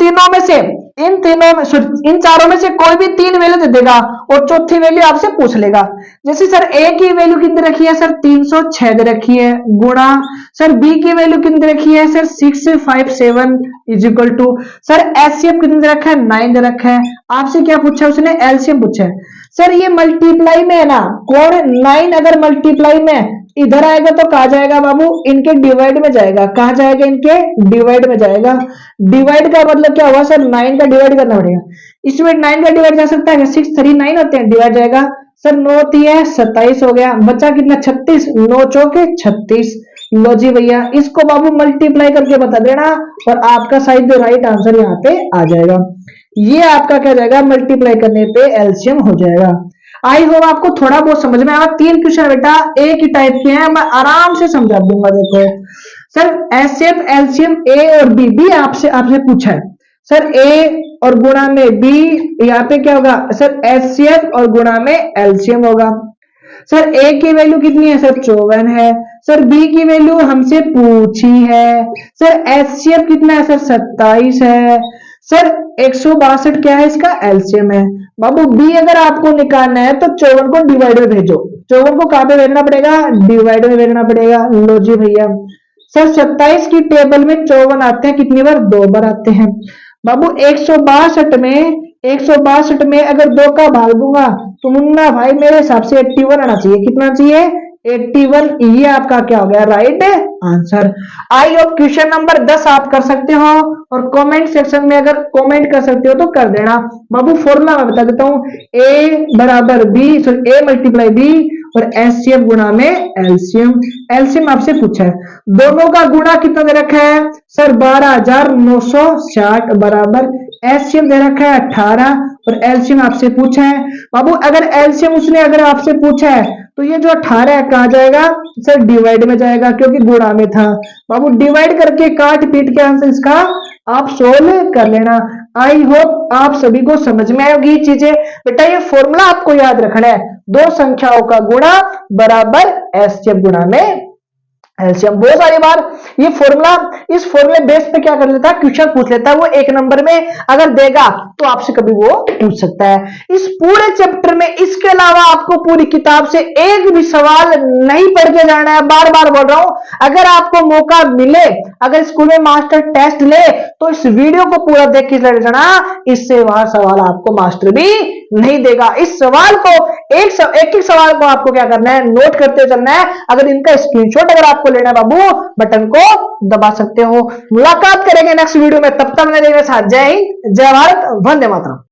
चारों में से कोई भी 3 वैल्यू दे देगा और चौथी वैल्यू आपसे पूछ लेगा। जैसे सर ए की वैल्यू कितनी रखी है, सर 306 दे रखी है, गुणा सर बी की वैल्यू कितनी रखी है, sir 657 is equal to sir HCF कितनी दे रखा है, 9 दे रखा है। आपसे क्या पूछा है उसने, एलसीएम पूछा है। सर ये मल्टीप्लाई में है ना, कौन 9 अगर मल्टीप्लाई में इधर आएगा तो कहा जाएगा बाबू, इनके डिवाइड में जाएगा। कहा जाएगा, इनके डिवाइड में जाएगा। डिवाइड का मतलब क्या हुआ सर, 9 का डिवाइड करना पड़ेगा। इसमें 9 का डिवाइड जा सकता है, 6 3 9 होते हैं, डिवाइड जाएगा। सर 9 3 27 हो गया, बचा कितना 36, 9 चौके 36। लो जी भैया, इसको बाबू मल्टीप्लाई करके बता देना और आपका शायद राइट आंसर यहाँ पे आ जाएगा। ये आपका क्या जाएगा, मल्टीप्लाई करने पे एलसीएम हो जाएगा। आई होप आपको थोड़ा बहुत समझ में आया। 3 क्वेश्चन बेटा एक ही टाइप के हैं, मैं आराम से समझा दूंगा। देखो सर एचसीएफ एलसीएम ए और बी आपसे पूछा है। सर ए और गुणा में बी, यहाँ पे क्या होगा सर एचसीएफ और गुणा में एलसीएम होगा। सर ए की वैल्यू कितनी है, सर 54 है। सर बी की वैल्यू हमसे पूछी है। सर एचसीएफ कितना है, सर 27 है। सर 162 क्या है, इसका एलसीएम है। बाबू बी अगर आपको निकालना है तो 54 को डिवाइड में भेजो। 54 को कहां पे भेजना पड़ेगा, डिवाइड में भेजना पड़ेगा। लो जी भैया, सर 27 की टेबल में 54 आते हैं, कितनी बार, 2 बार आते हैं। बाबू 162 में अगर 2 का भाग दूंगा तो मुन्ना भाई मेरे हिसाब से 81 आना चाहिए। कितना चाहिए, 81। ये आपका क्या हो गया, right answer. I hope question number 10 आप कर सकते हो और कमेंट सेक्शन में अगर कमेंट कर सकते हो तो कर देना। बाबू फॉर्मूला मैं बता देता हूं, ए बराबर B, sorry A multiply B और एचसीएफ गुणा में एलसीएम। एलसीएम आपसे पूछा है, दोनों का गुणा कितना दे रखा है, सर 12960 बराबर एचसीएम दे रखा है 18 और एलसीएम आपसे पूछा है। बाबू अगर एलसीएम उसने अगर आपसे पूछा है तो ये जो 18 है कहा जाएगा, सर डिवाइड में जाएगा क्योंकि गुणा में था। बाबू डिवाइड करके काट पीट के आंसर इसका आप सोल्व कर लेना। आई होप आप सभी को समझ में आएगी चीजें। बेटा ये फॉर्मूला आपको याद रखना है, 2 संख्याओं का गुणा बराबर एचसीएफ गुणा में एलसीएम। बहुत सारी बार ये फॉर्मूला, इस फॉर्मूले बेस पे क्या कर लेता है, क्वेश्चन पूछ लेता है। वो 1 नंबर में अगर देगा तो आपसे कभी वो पूछ सकता है। इस पूरे चैप्टर में इसके अलावा आपको पूरी किताब से एक भी सवाल नहीं पढ़ के जाना है। बार बार बोल रहा हूं, अगर आपको मौका मिले, अगर स्कूल में मास्टर टेस्ट ले तो इस वीडियो को पूरा देख के जाना, इससे वहां सवाल आपको मास्टर भी नहीं देगा। इस सवाल को एक सवाल को आपको क्या करना है, नोट करते चलना है। अगर इनका स्क्रीनशॉट अगर आपको लेना है बाबू, बटन को दबा सकते हो। मुलाकात करेंगे नेक्स्ट वीडियो में, तब तक मेरे साथ। जय हिंद, जय भारत, वंदे मातरम।